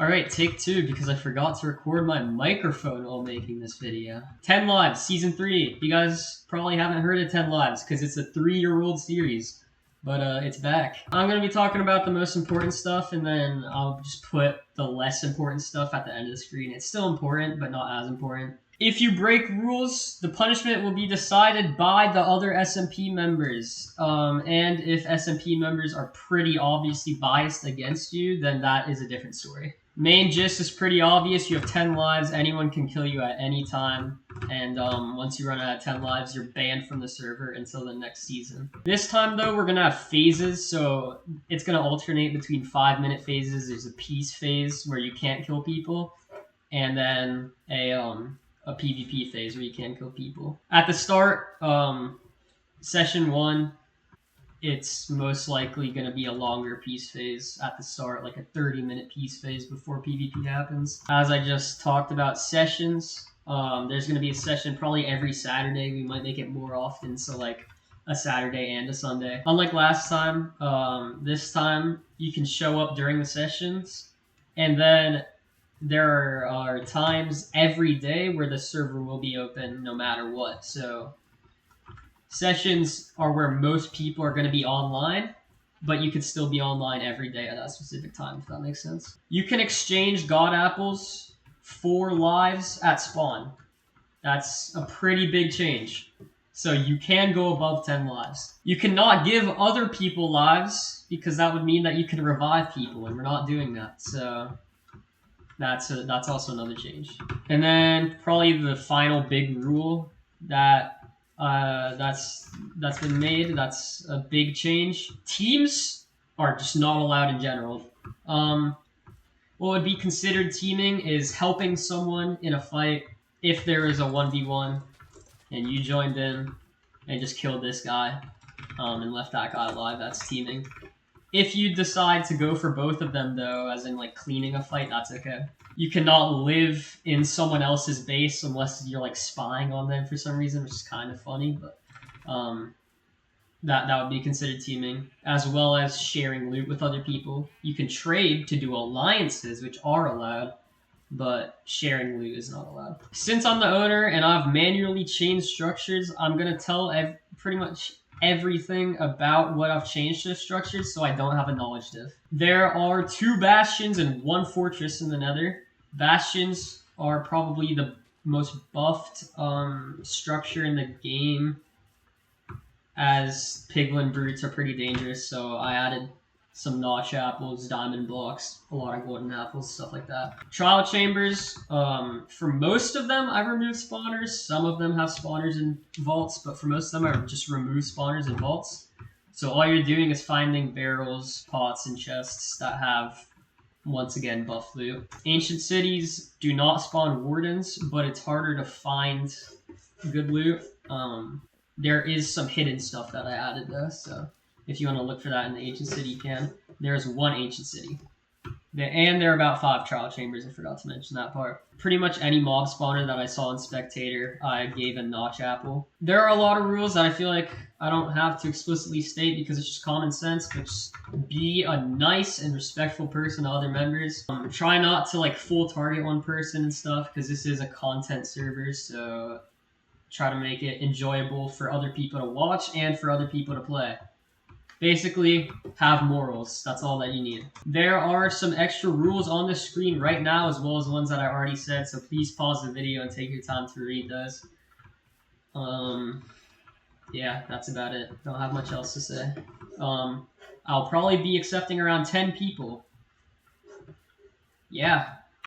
Alright, take two, because I forgot to record my microphone while making this video. 10 Lives, Season 3. You guys probably haven't heard of 10 Lives, because it's a 3-year-old series. But it's back. I'm going to be talking about the most important stuff, and then I'll just put the less important stuff at the end of the screen. It's still important, but not as important. If you break rules, the punishment will be decided by the other SMP members. And if SMP members are pretty obviously biased against you, then that is a different story. Main gist is pretty obvious. You have 10 lives. Anyone can kill you at any time. And once you run out of 10 lives, you're banned from the server until the next season. This time, though, we're going to have phases. So it's going to alternate between 5-minute phases. There's a peace phase where you can't kill people. And then a PvP phase where you can kill people. At the start, session 1, it's most likely going to be a longer peace phase at the start, like a 30-minute peace phase before PvP happens. As I just talked about sessions, there's going to be a session probably every Saturday. We might make it more often, so like a Saturday and a Sunday. Unlike last time, this time you can show up during the sessions, and then there are times every day where the server will be open no matter what. So sessions are where most people are going to be online, but you could still be online every day at that specific time, if that makes sense. You can exchange God Apples for lives at spawn. That's a pretty big change. So you can go above 10 lives. You cannot give other people lives, because that would mean that you can revive people, and we're not doing that. So that's also another change. And then probably the final big rule that's been made. That's a big change. Teams are just not allowed in general. What would be considered teaming is helping someone in a fight if there is a 1v1 and you joined in and just killed this guy and left that guy alive. That's teaming. If you decide to go for both of them, though, as in like cleaning a fight, that's okay. You cannot live in someone else's base unless you're like spying on them for some reason, which is kind of funny, but that would be considered teaming, as well as sharing loot with other people. You can trade to do alliances, which are allowed, but sharing loot is not allowed. Since I'm the owner and I've manually changed structures, I'm going to tell pretty much everything about what I've changed to the structures, so I don't have a knowledge diff. There are 2 bastions and 1 fortress in the Nether. Bastions are probably the most buffed structure in the game, as piglin brutes are pretty dangerous, so I added some notch apples, diamond blocks, a lot of golden apples, stuff like that. Trial chambers, for most of them, I removed spawners. Some of them have spawners in vaults, but for most of them, I just removed spawners in vaults. So all you're doing is finding barrels, pots, and chests that have, once again, buff loot. Ancient cities do not spawn wardens, but it's harder to find good loot. There is some hidden stuff that I added, though, so if you want to look for that in the ancient city, you can. There's 1 ancient city. And there are about 5 trial chambers, I forgot to mention that part. Pretty much any mob spawner that I saw in Spectator, I gave a notch apple. There are a lot of rules that I feel like I don't have to explicitly state because it's just common sense, but just be a nice and respectful person to other members. Try not to like full target one person and stuff, because this is a content server, so try to make it enjoyable for other people to watch and for other people to play. Basically, have morals. That's all that you need. There are some extra rules on the screen right now, as well as ones that I already said, so please pause the video and take your time to read those. Yeah, that's about it. Don't have much else to say. I'll probably be accepting around 10 people. Yeah.